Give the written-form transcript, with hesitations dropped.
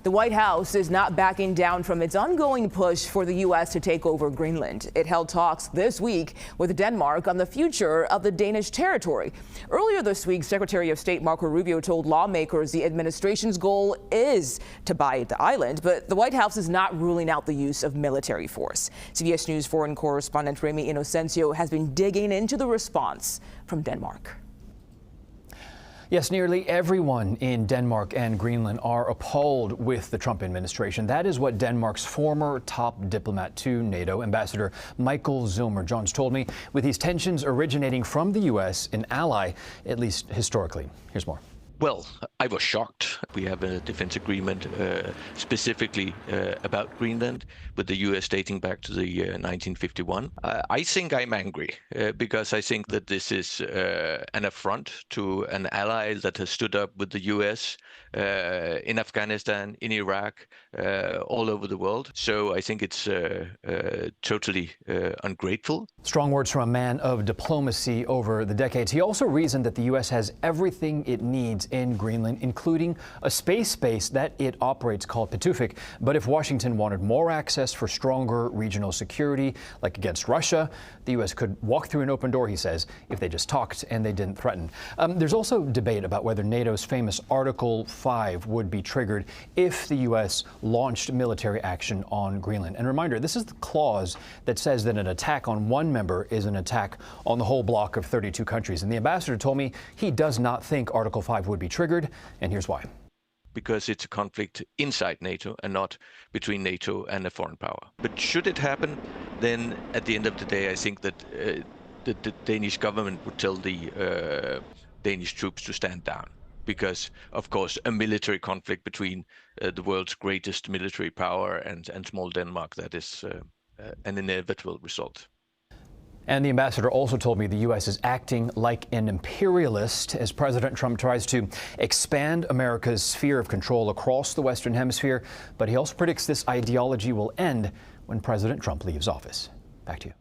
The White House is not backing down from its ongoing push for the U.S. to take over Greenland. It held talks this week with Denmark on the future of the Danish territory. Earlier this week, Secretary of State Marco Rubio told lawmakers the administration's goal is to buy the island, but the White House is not ruling out the use of military force. CBS News foreign correspondent Ramy Inocencio has been digging into the response from Denmark. Yes, nearly everyone in Denmark and Greenland are appalled with the Trump administration. That is what Denmark's former top diplomat to NATO, Ambassador Michael Zilmer-Johns, told me, with these tensions originating from the U.S., an ally, at least historically. Here's more. Well, I was shocked. We have a defense agreement specifically about Greenland with the U.S. dating back to the 1951. I think I'm angry because I think that this is an affront to an ally that has stood up with the U.S. In Afghanistan, in Iraq, all over the world. So I think it's totally ungrateful. Strong words from a man of diplomacy over the decades. He also reasoned that the U.S. has everything it needs in Greenland, including a space base that it operates called Pituffik. But if Washington wanted more access for stronger regional security, like against Russia, the U.S. could walk through an open door, he says, if they just talked and they didn't threaten. There's also debate about whether NATO's famous Article 5 would be triggered if the U.S. launched military action on Greenland. And reminder, this is the clause that says that an attack on one member is an attack on the whole bloc of 32 countries. And the ambassador told me he does not think Article 5 would be triggered, and here's why. Because it's a conflict inside NATO and not between NATO and a foreign power. But should it happen, then at the end of the day, I think that the Danish government would tell the Danish troops to stand down. Because, of course, a military conflict between the world's greatest military power and small Denmark, that is an inevitable result. And the ambassador also told me the U.S. is acting like an imperialist as President Trump tries to expand America's sphere of control across the Western Hemisphere. But he also predicts this ideology will end when President Trump leaves office. Back to you.